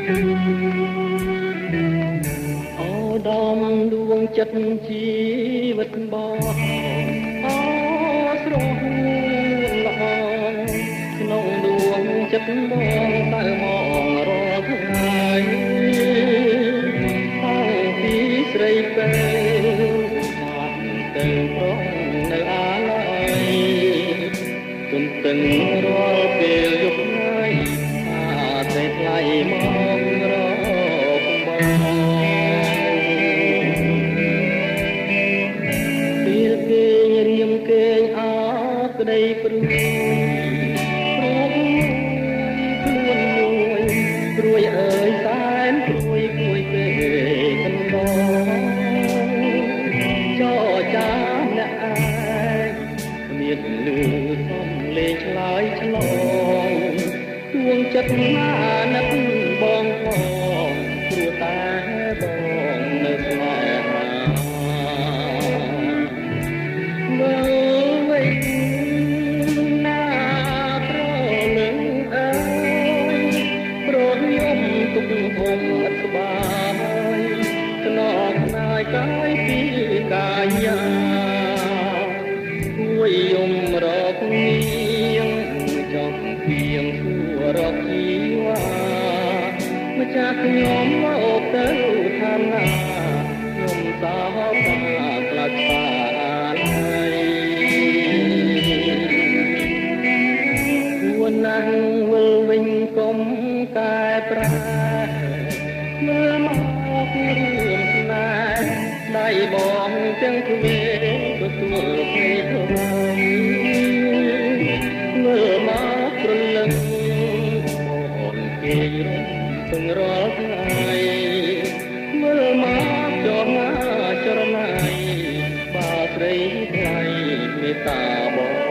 អូដំដួងចិត្តជីវិតបងអូស្រស់ល្អក្នុងដួងចិត្តបងតើមករាល់ថ្ងៃតាំងពីស្រីពេលបានទៅប្រងនៅអាឡ័យទន្ទឹងរាល់ពេលយប់ថ្ងៃតែថ្លៃមករកបងពេលគេរៀមគេអើក្តីព្រួយព្រួយអើយសែនព្រួយព្រួយពេកកន្លងចោចាំអ្នកឯងគ្មានលឺសំលេងឆ្លើយឆ្លងដួងចិត្តណានឹកបងផងព្រោះតែបងនៅស្នេហាមើលវិញណាប្រលឹងអើយប្រយំទុកហុំអត់ស្បាយខ្នងខ្នាយកាយពីកាយាជួយយំរកនាងចង់ភៀងសួររកជីវ៉ាម្ចាស់ខ្ញុំមកទៅឋានណាខ្ញុំសោកតាខ្លាចស្វាហើយគួរណាស់វិលវិញកុំកែប្រែមើលមករួមស្នេហ៍ដៃបងទាំងទ្វេទទួលភ័យខ្លាំងមើលមកព្រលឹងអូនគេរំពឹងរាល់ថ្ងៃមើលមកចងណាចរណៃបាស្រីថ្លៃមេត្តាបង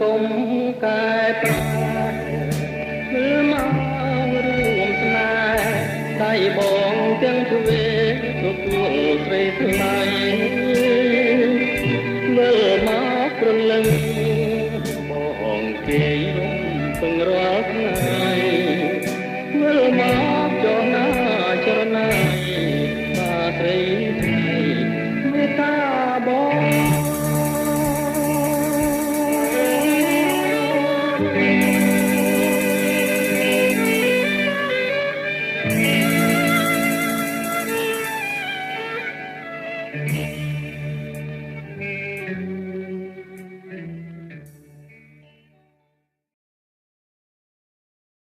កុំកែប្រែមើលមករួមស្នេហ៍ដៃបងទាំងទ្វេទទួលស្រីថ្លៃ